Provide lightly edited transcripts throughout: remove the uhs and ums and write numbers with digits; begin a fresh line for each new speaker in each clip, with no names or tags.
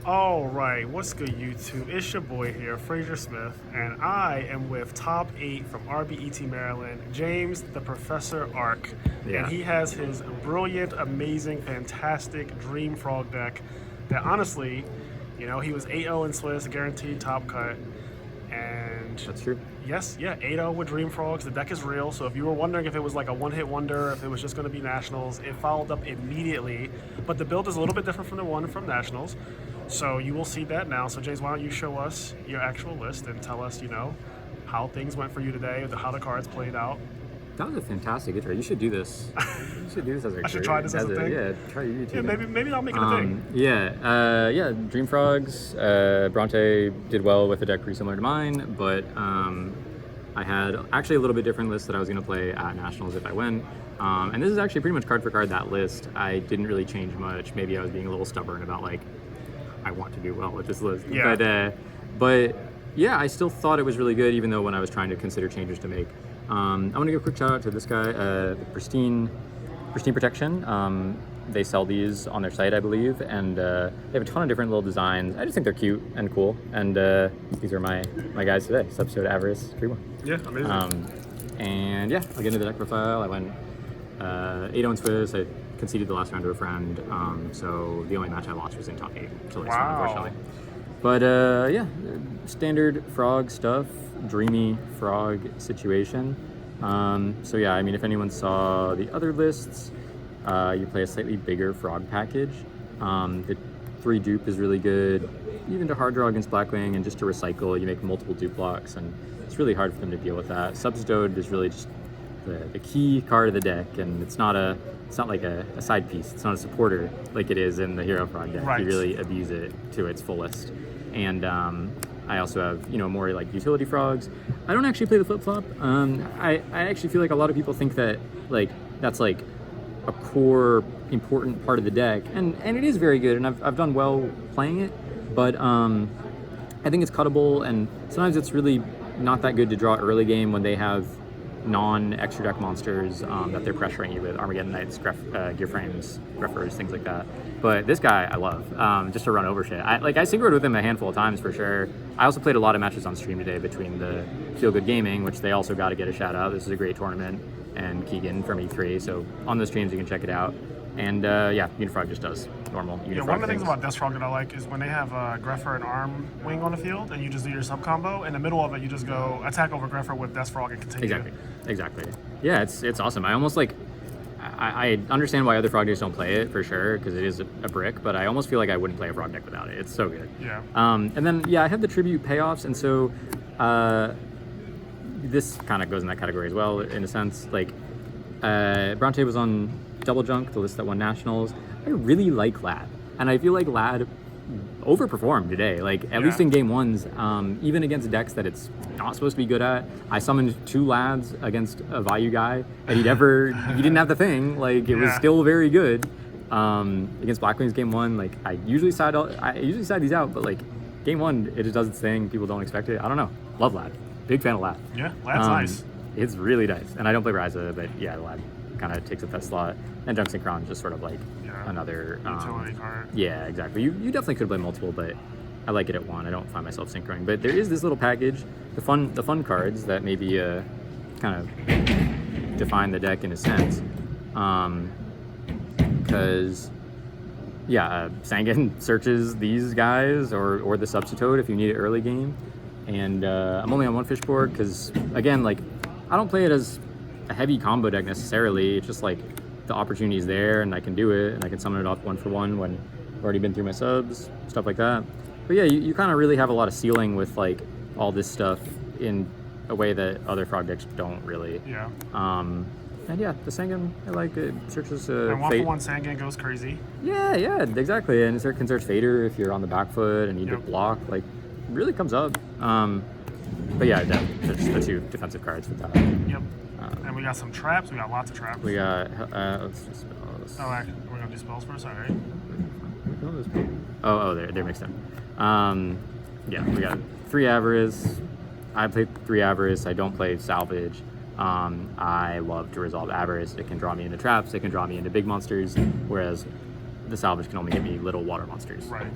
All right, what's good, YouTube? It's your boy here, Fraser Smith, and I am with Top 8 from RBET, Maryland, James the Professor Ark.
Yeah.
And he has his brilliant, amazing, fantastic Dream Frog deck that honestly, he was 8-0 in Swiss, guaranteed top cut. And
That's true.
yes, 8-0 with Dream Frogs. The deck is real, so if you were wondering if it was like a one-hit wonder, if it was just going to be Nationals, it followed up immediately. But the build is a little bit different from the one from Nationals. So you will see that now. So James, why don't you show us your actual list and tell us, how things went for you today, how the cards played out.
That was a fantastic intro. You should do this. You should do this as a
I should try this as a thing?
Yeah, try you too.
Yeah, maybe I'll make it a thing.
Yeah, Dream Frogs. Bronte did well with a deck pretty similar to mine, but I had actually a little bit different list that I was going to play at Nationals if I win. And this is actually pretty much card for card that list. I didn't really change much. Maybe I was being a little stubborn about I want to do well with this list.
Yeah.
But yeah, I still thought it was really good, even though when I was trying to consider changes to make. I want to give a quick shout out to this guy, Pristine Protection. They sell these on their site, I believe, and they have a ton of different little designs. I just think they're cute and cool, and these are my guys today. Substitute Avarice, 3-1.
Yeah, amazing.
And yeah, I'll get into the deck profile. I went 8-0 in Swiss. I conceded the last round to a friend, so the only match I lost was in top 8. So unfortunately. But yeah, standard frog stuff, dreamy frog situation. So yeah, I mean, if anyone saw the other lists, you play a slightly bigger frog package. The 3 dupe is really good, even to hard draw against Blackwing, and just to recycle, you make multiple dupe blocks, and it's really hard for them to deal with that. Substitute is really just the key card of the deck, and it's not like a side piece. It's not a supporter like it is in the Hero Frog deck.
Right.
You really abuse it to its fullest. And I also have more like utility frogs. I don't actually play the flip flop. I actually feel like a lot of people think that that's like a core important part of the deck, and it is very good, and I've done well playing it. But I think it's cuttable, and sometimes it's really not that good to draw early game when they have non-extra deck monsters that they're pressuring you with, Armageddon Knights, Gear Frames, Greffers, things like that. But this guy I love, just to run over shit. I synchroed with him a handful of times for sure. I also played a lot of matches on stream today between the FeelGoodGaming, which they also got to get a shout out. This is a great tournament, and Keegan from E3. So on the streams you can check it out. And yeah, Unifrog just does normal Unifrog.
Yeah, one of the things about Death Frog that I like is when they have Greffer and Arm Wing on the field, and you just do your sub combo. In the middle of it, you just go attack over Greffer with Death Frog and continue.
Exactly. Yeah, it's awesome. I almost I understand why other frog decks don't play it for sure, because it is a brick, but I almost feel like I wouldn't play a frog deck without it. It's so good.
Yeah.
And then I have the tribute payoffs, and so this kind of goes in that category as well in a sense. Bronte was on Double Junk, the list that won Nationals. I really like Lad, and I feel like Lad overperformed today. At least in game ones, even against decks that it's not supposed to be good at. I summoned 2 Lads against a Vayu guy, and he didn't have the thing. It was still very good. Against Blackwings game 1, I usually side these out, but game 1 it just does its thing. People don't expect it. I don't know. Love Lad. Big fan of Lad.
Yeah, Lad's nice.
It's really nice, and I don't play Ryza, but yeah, Lad kind of takes up that slot. And Junk Synchron is just sort of another
utility card.
Yeah, exactly. You definitely could play multiple, but I like it at 1. I don't find myself synchroning. But there is this little package, the fun cards that maybe kind of define the deck in a sense. Because Sangan searches these guys or the Substitute if you need it early game. And I'm only on 1 fish board because, again, I don't play it as a heavy combo deck necessarily. It's just the opportunity is there, and I can do it, and I can summon it off 1-for-1 when I've already been through my subs, stuff like that. But yeah, you kind of really have a lot of ceiling with all this stuff in a way that other frog decks don't really.
Yeah.
And yeah, the Sangan, I like it. Searches
and 1-for-1 Sangan goes crazy.
Yeah, exactly. And it can search Fader if you're on the back foot and need to block. Really comes up. But yeah, there's the 2 defensive cards with that.
Yep. And we got some traps. We got lots of traps.
We got, let's do spells.
Oh, actually, we're going to do spells first? All right.
Oh, they're mixed in. Yeah, we got 3 Avarice. I play 3 Avarice. I don't play Salvage. I love to resolve Avarice. It can draw me into traps. It can draw me into big monsters. Whereas the salvage can only get me little water monsters.
Right.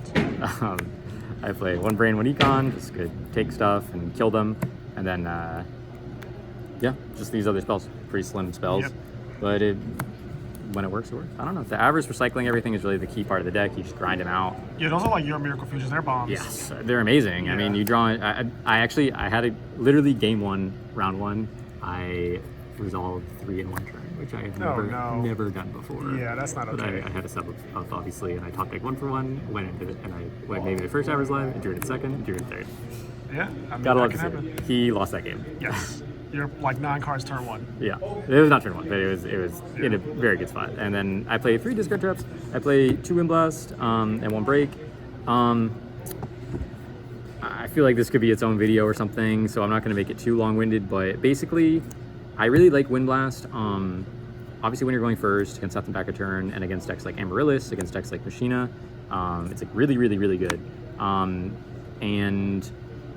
I play 1 brain, 1 econ, just could take stuff and kill them, and then yeah, just these other spells, pretty slim spells,
Yep.
but when it works, it works. I don't know. The average recycling everything is really the key part of the deck. You just grind them out.
Yeah, those are like your Miracle Fusions. They're bombs.
Yes, they're amazing.
Yeah.
I mean, you draw. I had literally game 1, round 1. I resolved 3 in 1 turn, which I have never done before.
Yeah, that's not okay.
But I had a sub up obviously, and I top deck 1 for 1, went into it, and I went maybe the first average live, and drew it in second, and drew it in third.
Yeah, I mean,
Gotta
that
love
can
to see
happen.
it. He lost that game.
Yes. You're like 9 cards turn 1.
Yeah, it was not turn 1, but it was in a very good spot. And then I play 3 discard traps. I play 2 wind blast and 1 break. I feel like this could be its own video or something, so I'm not going to make it too long-winded. But basically, I really like wind blast. Obviously, when you're going first against nothing back a turn, and against decks like Amaryllis, against decks like Machina, it's like really, really, really good. And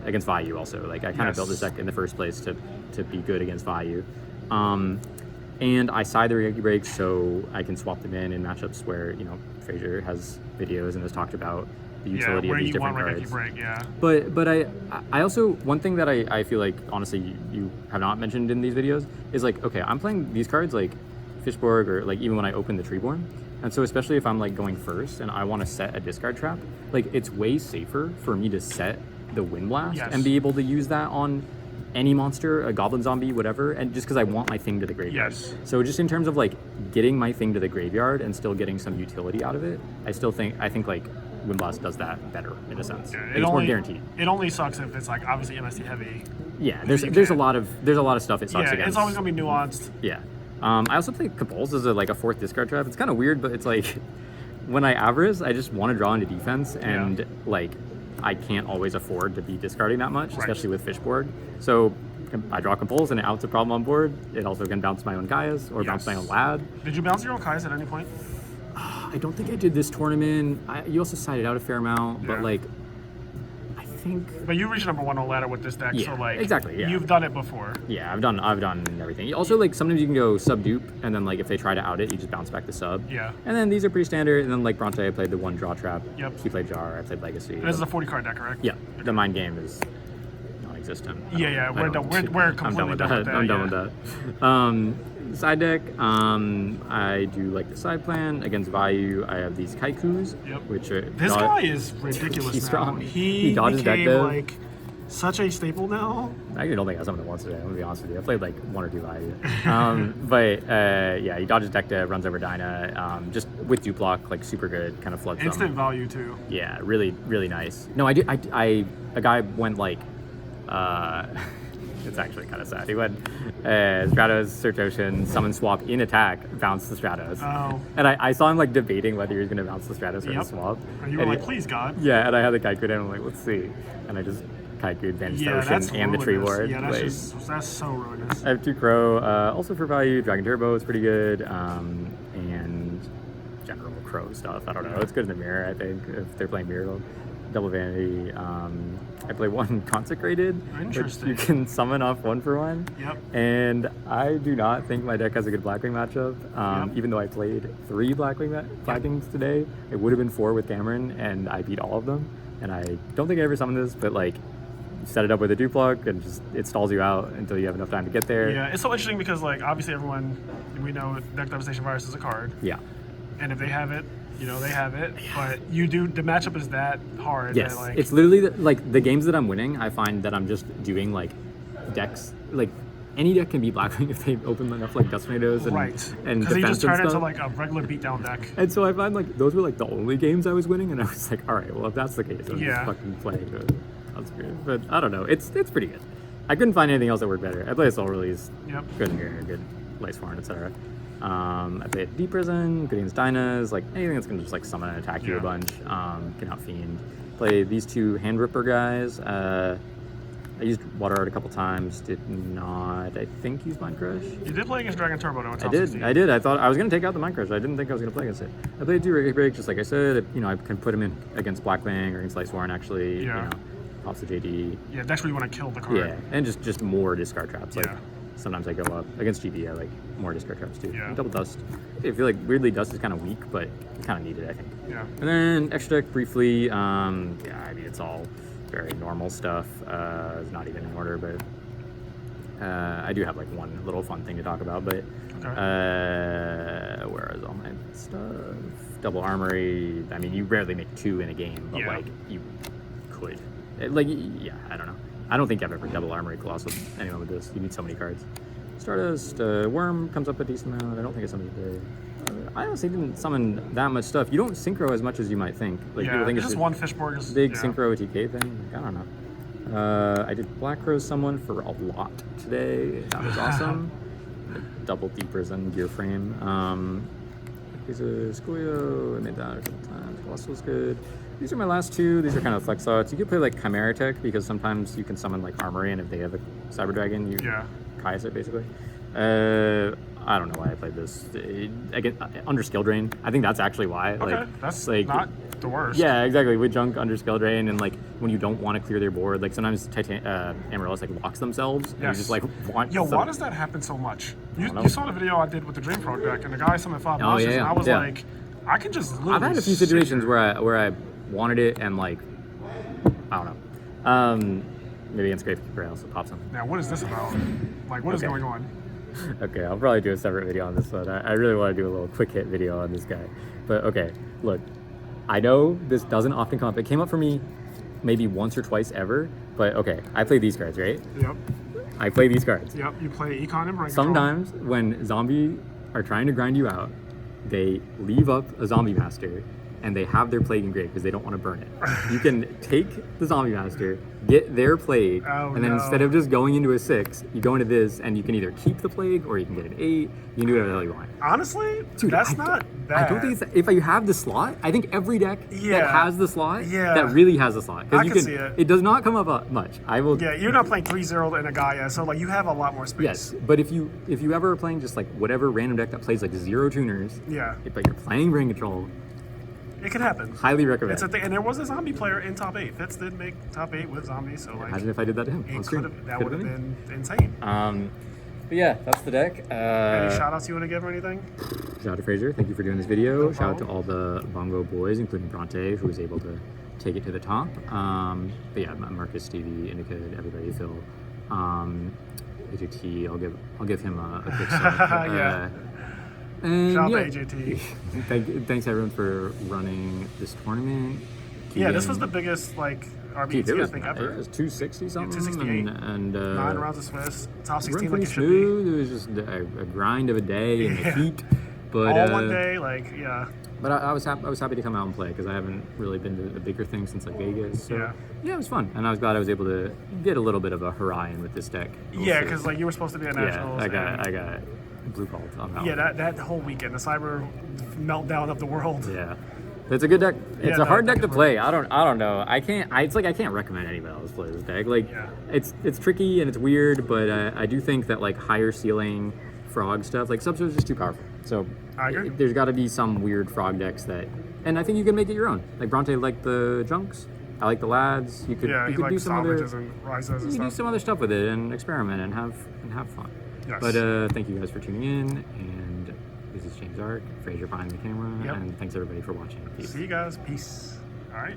against Vayu also. Like I kind of built this deck in the first place to be good against Vayu. And I side the Ryuki breaks so I can swap them in matchups where, you know, Fraser has videos and has talked about the utility of these different cards.
Break, yeah.
But I also, one thing that I feel like, honestly, you have not mentioned in these videos is like, okay, I'm playing these cards like Fishborg or like even when I open the Treeborn. And so especially if I'm like going first and I want to set a discard trap, like it's way safer for me to set the Wind Blast and be able to use that on any monster, a goblin, zombie, whatever, and just because I want my thing to the graveyard.
Yes.
So just in terms of like getting my thing to the graveyard and still getting some utility out of it, I think like Wind Blast does that better in a sense.
Yeah,
it's more guaranteed.
It only sucks if it's like obviously MST heavy.
Yeah, there's a lot of stuff it sucks against.
It's always gonna be nuanced.
Yeah. I also play Compulse as like a 4th discard trap. It's kind of weird, but it's like when I Avarice, I just want to draw into defense, and like I can't always afford to be discarding that much, especially with Fishborg. So I draw Compulse and it outs a problem on board. It also can bounce my own Gaias or bounce my own Lad.
Did you bounce your own Kai's at any point?
I don't think I did this tournament. You also sided out a fair amount, but like I think.
But you reached number 1 on ladder with this deck, so like
exactly. Yeah.
You've done it before.
Yeah, I've done everything. Also, like sometimes you can go sub dupe, and then like if they try to out it, you just bounce back the sub.
Yeah.
And then these are pretty standard. And then like Bronte, I played the 1 draw trap.
Yep.
He played Jar. I played Legacy.
And this is a 40 card deck, correct?
Yeah. The mind game is non-existent.
We're completely
done with that. I'm done with that. Side deck, I do like the side plan. Against Vayu, I have these Kaikus, which are...
This guy is ridiculous.
He's
now.
strong.
He
dodges
became
deck
like such a staple now.
I actually don't think I have someone that wants today, I'm gonna be honest with you. I played like 1 or 2 Vayu. But yeah, he dodges deck dev, runs over Dyna, just with dupe block, like super good, kind of floods them.
Instant value too.
Yeah, really, really nice. No, a guy went like, it's actually kind of sad. He went Stratos, Search Ocean, Summon Swap in attack, bounce the Stratos.
Oh.
And I saw him like debating whether he was going to bounce the Stratos or the swap.
And you were like, please God.
Yeah, and I had the Kaiku down, I'm like, let's see. And I just Kaiku'd, vanished the Ocean and the Tree Ward.
Yeah, that's so ruinous.
I have 2 Crow, also for value, Dragon Turbo is pretty good, and general Crow stuff. I don't know, it's good in the mirror, I think, if they're playing Miracle. Double Vanity. I play 1 Consecrated, which you can summon off 1 for 1.
Yep.
And I do not think my deck has a good Blackwing matchup. Even though I played 3 Blackwings today, it would have been 4 with Cameron, and I beat all of them. And I don't think I ever summoned this, but like, set it up with a dupe block and just it stalls you out until you have enough time to get there.
Yeah, it's so interesting because like obviously we know Deck Devastation Virus is a card.
Yeah.
And if they have it, you know, they have it, but the matchup is that hard.
Yes,
that, like,
it's literally like the games that I'm winning, I find that I'm just doing like decks, like any deck can be Blackwing if they open enough like Dust Tornadoes and
and
defense
you just turn
and
it
stuff.
into like a regular beatdown deck.
And so I find like those were like the only games I was winning, and I was like, all right, well if that's the case, I'm just fucking playing. That's good, but I don't know, it's pretty good. I couldn't find anything else that worked better. I play a Soul Release, good in here, good Lice Warren, etc. I play Deep Prison, good against Dynas, like anything that's gonna just like summon and attack you a bunch. Can out Fiend. Play these 2 Hand Ripper guys. I used Water Art a couple times, did not, I think, use Mind Crush.
You did play against Dragon Turbo, though.
I did. I thought I was going to take out the Mind Crush. I didn't think I was going to play against it. I played 2 Reggae Break, just like I said. You know, I can put him in against Blackwing or against Lice Warren, actually. You know, pops the JD.
Yeah, that's where you want to kill the card.
Yeah, and just more discard traps. Like, sometimes I go up. Against GB, I like more discard traps too.
Yeah.
And double dust. I feel like weirdly dust is kind of weak, but you kind of need it, I think.
Yeah.
And then extra deck briefly. Yeah, I mean it's all very normal stuff. It's not even in order, but I do have like one little fun thing to talk about. But where is all my stuff? Double armory. I mean, you rarely make 2 in a game, but like you could. Like, yeah, I don't know. I don't think I've ever double armory colossal anyone with this. You need so many cards. Stardust, worm comes up a decent amount. I don't think it's something today. I honestly didn't summon that much stuff. You don't synchro as much as you might think. Like people think
it's
it's
just one fishboard. Just,
big synchro TK thing. Like, I don't know. I did Black Rose someone for a lot today. That was awesome. Double deepers on gear frame. These are Scoyo. I made that a couple times. Colossal's good. These are my last 2. These are kind of flex thoughts. You could play like Chimera Tech because sometimes you can summon like Armory, and if they have a Cyber Dragon, you Kai's it basically. I don't know why I played this. I get under skill drain. I think that's actually why.
Okay,
like,
that's
like,
not the worst.
Yeah, exactly. With junk under skill drain, and like when you don't want to clear their board, like sometimes Amaryllis like locks themselves, and you just like want.
Yo, why does that happen so much? You saw the video I did with the Dreamfrog deck, and the guy summoned 5 monsters, and I was like, I can just lose.
I've had a few situations where I wanted it and like, I don't know. Maybe against Gravekeeper I also pop something.
Now, what is this about? Like, what is going on?
Okay, I'll probably do a separate video on this one. I really want to do a little quick hit video on this guy. But okay, look, I know this doesn't often come up. It came up for me maybe once or twice ever, but okay, I play these cards, right?
Yep.
I play these cards.
Yep, you play Econ and Brain
Sometimes when zombie are trying to grind you out, they leave up a zombie master and they have their plague engraved because they don't want to burn it. You can take the zombie master, get their plague, and then instead of just going into a 6, you go into this and you can either keep the plague or you can get an 8. You can do whatever the hell you want.
Honestly,
dude,
that's not bad.
I don't think it's, if you have the slot, I think every deck that has the slot, that really has the slot.
I can see it.
It does not come up much. I will.
Yeah, you're not playing 3-0 in a Gaia, so like you have a lot more space.
Yes, but if you ever are playing just like whatever random deck that plays like 0 tuners, but you're playing brain control,
it can happen.
Highly recommend.
It's a thing, and there was a zombie player in top 8. Fitz did make top 8 with zombies, so like.
Imagine if I did that to him on stream.
That would have been insane.
But yeah, that's the deck.
Any shout outs you want to give or anything?
Shout out to Fraser. Thank you for doing this video. Shout out to all the Bongo boys, including Bronte, who was able to take it to the top. But yeah, Marcus, Stevie, Indica, everybody, Phil, AJT. I'll give him a quick sub. And
shout out to AJT.
Thanks everyone for running this tournament.
This was the biggest like RBET I think ever.
It was 260 something.
268.
And
9 rounds of Swiss. Top 16 like it should
smooth.
be.
It was just a grind of a day in the heat. But
all one day,
But I was happy to come out and play because I haven't really been to a bigger thing since like Vegas. So yeah, it was fun, and I was glad I was able to get a little bit of a hurrah with this deck.
Yeah, because like you were supposed to be at nationals.
Yeah, I got blue called on that.
Yeah, that whole weekend, the cyber meltdown of the world.
Yeah. It's a good deck. It's a hard deck to play. I don't know. I can't recommend anybody else play this deck. Like it's tricky and it's weird, but I do think that like higher ceiling frog stuff, like Substance is just too powerful. So there's got to be some weird frog decks that, and I think you can make it your own. Like Bronte liked the junks. I like the lads. You could do some other. You can do some other stuff with it and experiment and have fun.
Yes.
But thank you guys for tuning in, and this is James Ark, Fraser behind the camera, and thanks everybody for watching. Peace.
See you guys. Peace. All right.